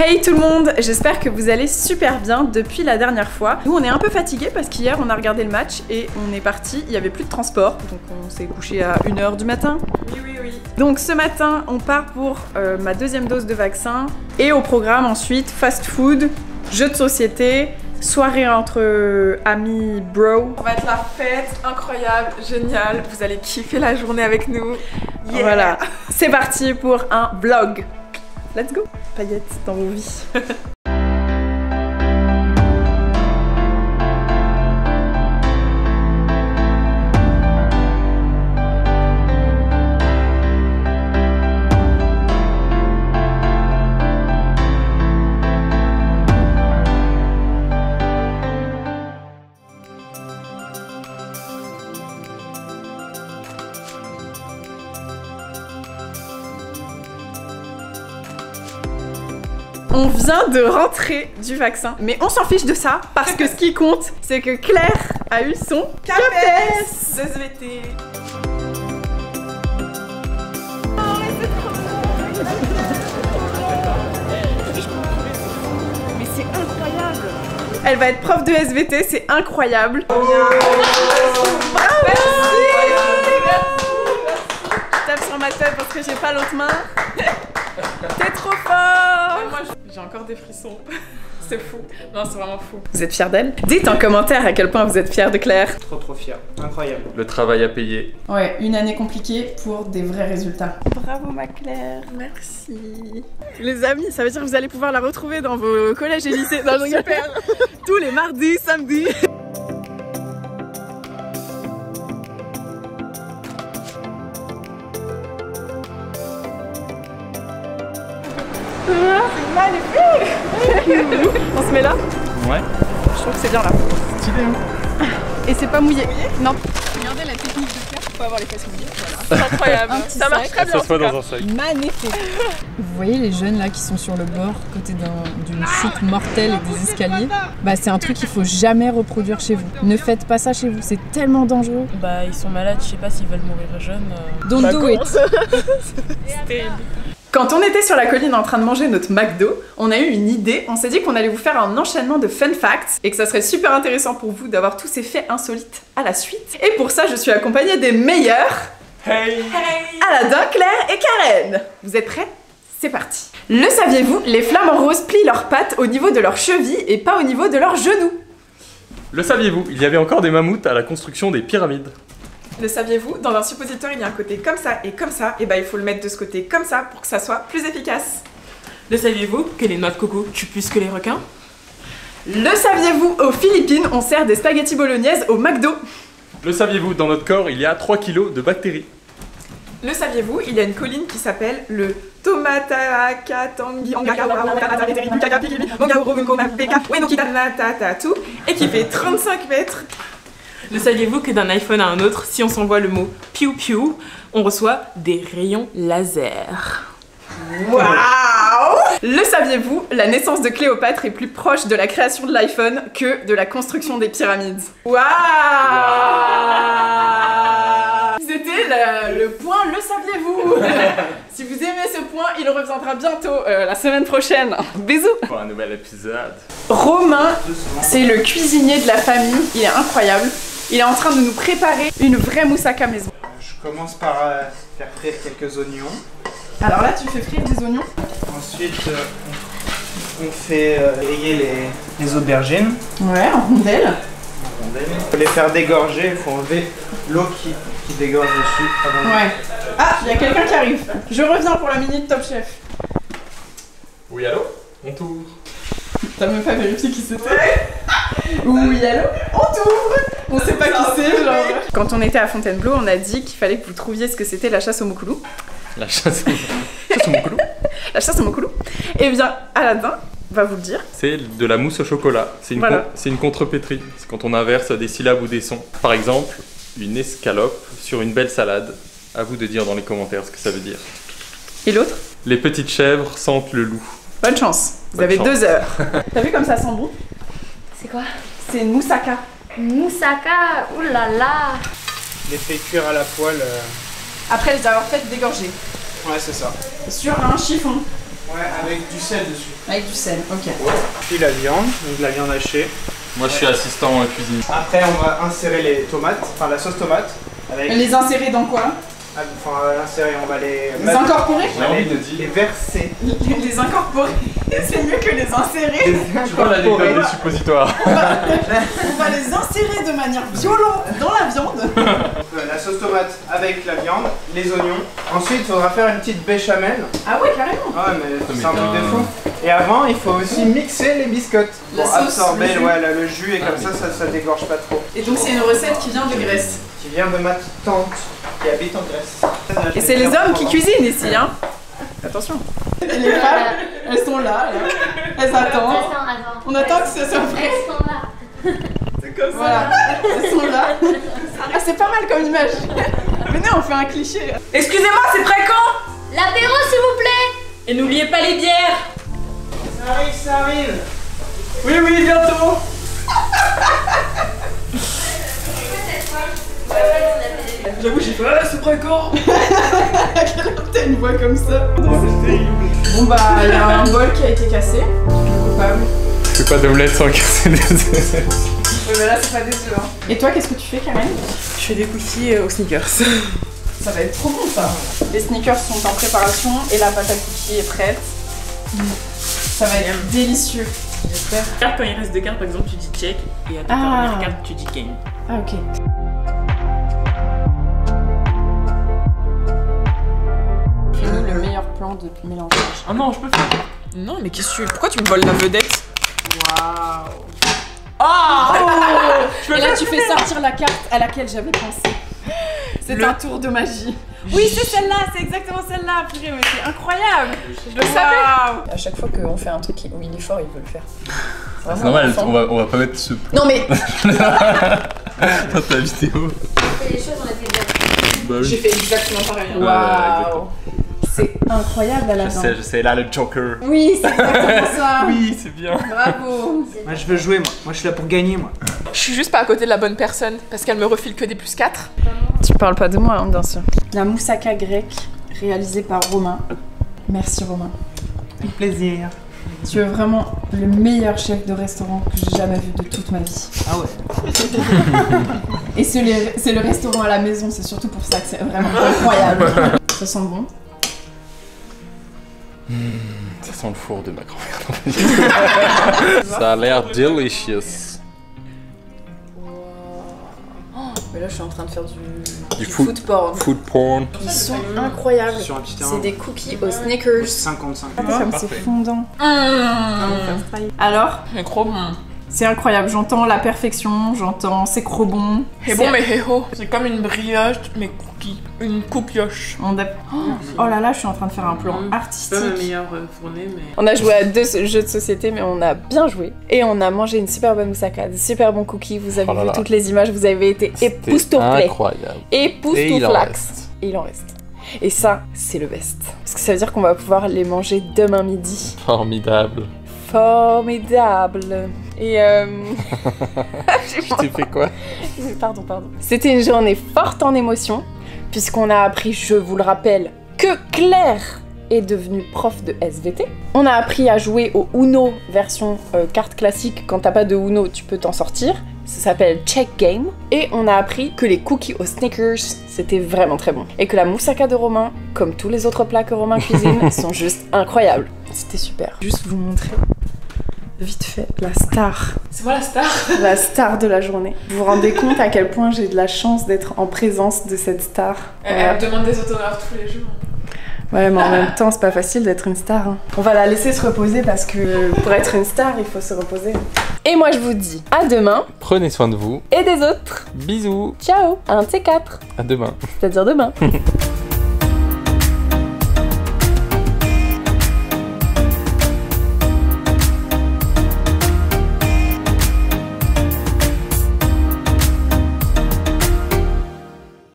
Hey tout le monde, j'espère que vous allez super bien depuis la dernière fois. Nous on est un peu fatigués parce qu'hier on a regardé le match et on est parti, il n'y avait plus de transport, donc on s'est couché à 1 h du matin. Oui. Donc ce matin on part pour ma deuxième dose de vaccin et au programme ensuite fast food, jeux de société, soirée entre amis bro. On va être la fête, incroyable, génial, vous allez kiffer la journée avec nous. Yeah. Voilà, c'est parti pour un vlog. Let's go! Paillettes dans vos vies. On vient de rentrer du vaccin, mais on s'en fiche de ça parce que ce qui compte, c'est que Claire a eu son CAPES SVT. Mais c'est incroyable. Elle va être prof de SVT, c'est incroyable. Oh, merci. Je tape sur ma tête parce que j'ai pas l'autre main. T'es trop fort! Moi, j'ai encore des frissons. C'est fou. Non, c'est vraiment fou. Vous êtes fiers d'elle? Dites en commentaire à quel point vous êtes fiers de Claire. Trop fier. Incroyable. Le travail à payer. Ouais, une année compliquée pour des vrais résultats. Bravo ma Claire. Merci. Les amis, ça veut dire que vous allez pouvoir la retrouver dans vos collèges et lycées. Non, super. Tous les mardis, samedis. C'est magnifique. On se met là? Ouais. Je trouve que c'est bien là. Stylé hein. Et c'est pas mouillé. Non. Regardez la technique de Claire pour avoir les fesses mouillées. Voilà. C'est incroyable. Ça marche très bien. Ça se voit dans un sac. Magnifique. Vous voyez les jeunes là qui sont sur le bord, côté d'une chute mortelle et des escaliers. Bah c'est un truc qu'il faut jamais reproduire chez vous. Ne faites pas ça chez vous, c'est tellement dangereux. Bah ils sont malades, je sais pas s'ils veulent mourir jeunes. Don't do it. C'est terrible. Quand on était sur la colline en train de manger notre McDo, on a eu une idée, on s'est dit qu'on allait vous faire un enchaînement de fun facts et que ça serait super intéressant pour vous d'avoir tous ces faits insolites à la suite. Et pour ça, je suis accompagnée des meilleurs. Hey! Aladin, Claire et Karen. Vous êtes prêts? C'est parti. Le saviez-vous, les flamants roses plient leurs pattes au niveau de leurs chevilles et pas au niveau de leurs genoux. Le saviez-vous, il y avait encore des mammouths à la construction des pyramides. Le saviez-vous, dans un suppositoire il y a un côté comme ça, et bah il faut le mettre de ce côté comme ça pour que ça soit plus efficace. Le saviez-vous que les noix de coco tuent plus que les requins? Le saviez-vous, aux Philippines on sert des spaghettis bolognaises au McDo. Le saviez-vous, dans notre corps, il y a 3 kilos de bactéries. Le saviez-vous, il y a une colline qui s'appelle le Tomatakatangi et qui fait 35 mètres. Le saviez-vous que d'un iPhone à un autre, si on s'envoie le mot piou piou, on reçoit des rayons laser? Waouh! Le saviez-vous, la naissance de Cléopâtre est plus proche de la création de l'iPhone que de la construction des pyramides. Waouh! C'était le point le saviez-vous. Si vous aimez ce point, il reviendra bientôt la semaine prochaine. Bisous. Pour un nouvel épisode. Romain, c'est le cuisinier de la famille, il est incroyable. Il est en train de nous préparer une vraie moussaka maison. Je commence par faire frire quelques oignons. Alors là, tu fais frire des oignons. Ensuite, on fait griller les aubergines. Ouais, en rondelles. Pour les faire dégorger, il faut enlever l'eau qui dégorge dessus. Ouais. Ah, il y a quelqu'un qui arrive. Je reviens pour la minute Top Chef. Oui, allô? On tourne. T'as même pas vérifié qui c'était? Oui, allô? On tourne. On sait pas qui c'est, genre. Quand on était à Fontainebleau, on a dit qu'il fallait que vous trouviez ce que c'était la chasse au moukoulou. La chasse au moukoulou. La chasse au moukoulou. Eh bien, Aladin va vous le dire. C'est de la mousse au chocolat. C'est une contrepétrie. C'est quand on inverse des syllabes ou des sons. Par exemple, une escalope sur une belle salade. À vous de dire dans les commentaires ce que ça veut dire. Et l'autre? Les petites chèvres sentent le loup. Bonne chance. Vous Bonne avez chance. 2 heures. T'as vu comme ça sent bon? C'est quoi? C'est une moussaka. Moussaka, oulala. Les fait cuire à la poêle. Après les avoir faites dégorger. Ouais, c'est ça. Sur un chiffon. Ouais, avec du sel dessus. Avec du sel, ok. Puis la viande, donc de la viande hachée. Moi je suis assistant en cuisine. Après on va insérer les tomates, enfin la sauce tomate. Avec... Les insérer dans quoi? Enfin insérer, on va les incorporer? J'ai envie de dire. les verser. Les incorporer, c'est mieux que les insérer. Tu vois l'anecdote des suppositoires. On va les insérer de manière violente dans la viande. La sauce tomate avec la viande, les oignons. Ensuite il faudra faire une petite béchamel. Ah ouais, carrément. Ah mais c'est un truc de fou. Et avant il faut aussi mixer les biscottes La pour sauce, absorber le jus. le jus et comme ça dégorge pas trop. Et donc c'est une recette qui vient de Grèce. Qui vient de ma tante qui habite en Grèce. Et c'est les hommes qui cuisinent ici, hein. Attention. Et les femmes, elles sont là, elles attendent. On attend que ce soit prêt. Elles sont là. C'est comme ça. Voilà. Elles sont là. Ah, c'est pas mal comme image. Venez, on fait un cliché. Excusez-moi, c'est prêt quand? L'apéro, s'il vous plaît. Et n'oubliez pas les bières. Ça arrive, ça arrive. Oui, oui, bientôt. J'avoue, j'ai fait ah, c'est prêt quand? À quelle heure t'as une voix comme ça? Bon bah, il y a un bol qui a été cassé. Coupable. Je fais pas d'omelette sans casser des œufs. Oui, mais là, c'est pas des œufs. Hein. Et toi, qu'est-ce que tu fais, Karen? Je fais des cookies aux sneakers. Ça va être trop bon, ça. Les sneakers sont en préparation et la pâte à cookies est prête. Ça va être délicieux. J'espère. Quand il reste 2 cartes, par exemple, tu dis check. Et à ta Ah. dernière carte, tu dis game. Ah, ok. Fini le meilleur plan de mélangeage. Oh non, je peux faire. Non, mais qu'est-ce que tu... Pourquoi tu me voles la vedette? Waouh! Oh. Et là, tu fais sortir la carte à laquelle j'avais pensé. C'est un tour de magie. Oui, c'est celle-là, c'est exactement celle-là. Purée, mais c'est incroyable. Je le savais. À chaque fois qu'on fait un truc où il est fort, il veut le faire. C'est normal, on va pas mettre ce plan Non mais dans ta vidéo. On fait les choses, on a fait bien. Bah j'ai fait exactement pareil. Ouais, Waouh. C'est incroyable à la fin. Je sais, là le Joker. Oui, c'est exactement ça. Oui, c'est bien. Bravo. Moi je veux jouer moi. Moi je suis là pour gagner moi. Je suis juste pas à côté de la bonne personne parce qu'elle me refile que des +4. Tu parles pas de moi, hein, bien sûr. La moussaka grecque réalisée par Romain. Merci Romain. Avec plaisir. Tu es vraiment le meilleur chef de restaurant que j'ai jamais vu de toute ma vie. Ah ouais. Et c'est le restaurant à la maison, c'est surtout pour ça que c'est vraiment incroyable. Ça sent bon. Ça sent le four de ma grand-mère. Ça a l'air delicious. Mais là, je suis en train de faire du food porn. Food porn. Ils sont incroyables. Sur un petit terrain. C'est des cookies aux Snickers. 55. Comme c'est fondant. Alors, Mais trop bon. c'est incroyable. J'entends la perfection, j'entends c'est trop bon. C'est bon, mais héros. C'est comme une brioche, mais cookie. Une coupioche. Oh là là, je suis en train de faire un plan C'est pas ma artistique. meilleure fournée, mais. On a joué à 2 jeux de société, mais on a bien joué. Et on a mangé une super bonne moussaka, des super bons cookies. Vous avez Oh là vu là. toutes les images, vous avez été époustouflés. Incroyable. Époustouflax. Et il en reste. Et ça, c'est le best. Parce que ça veut dire qu'on va pouvoir les manger demain midi. Formidable. Formidable. Et Je t'ai fait quoi? Pardon. C'était une journée forte en émotions, puisqu'on a appris, je vous le rappelle, que Claire est devenue prof de SVT. On a appris à jouer au Uno version carte classique. Quand t'as pas de Uno, tu peux t'en sortir. Ça s'appelle Check Game. Et on a appris que les cookies aux Snickers, c'était vraiment très bon. Et que la moussaka de Romain, comme tous les autres plats que Romain cuisine, sont juste incroyables. C'était super. Juste vous montrer vite fait la star. C'est moi la star. La star de la journée. Vous vous rendez compte à quel point j'ai de la chance d'être en présence de cette star? Elle me demande des autographes tous les jours. Ouais, mais en même temps, c'est pas facile d'être une star. Hein. On va la laisser se reposer parce que pour être une star, il faut se reposer. Et moi, je vous dis à demain. Prenez soin de vous. Et des autres. Bisous. Ciao. Un de ces 4. À demain. C'est-à-dire demain.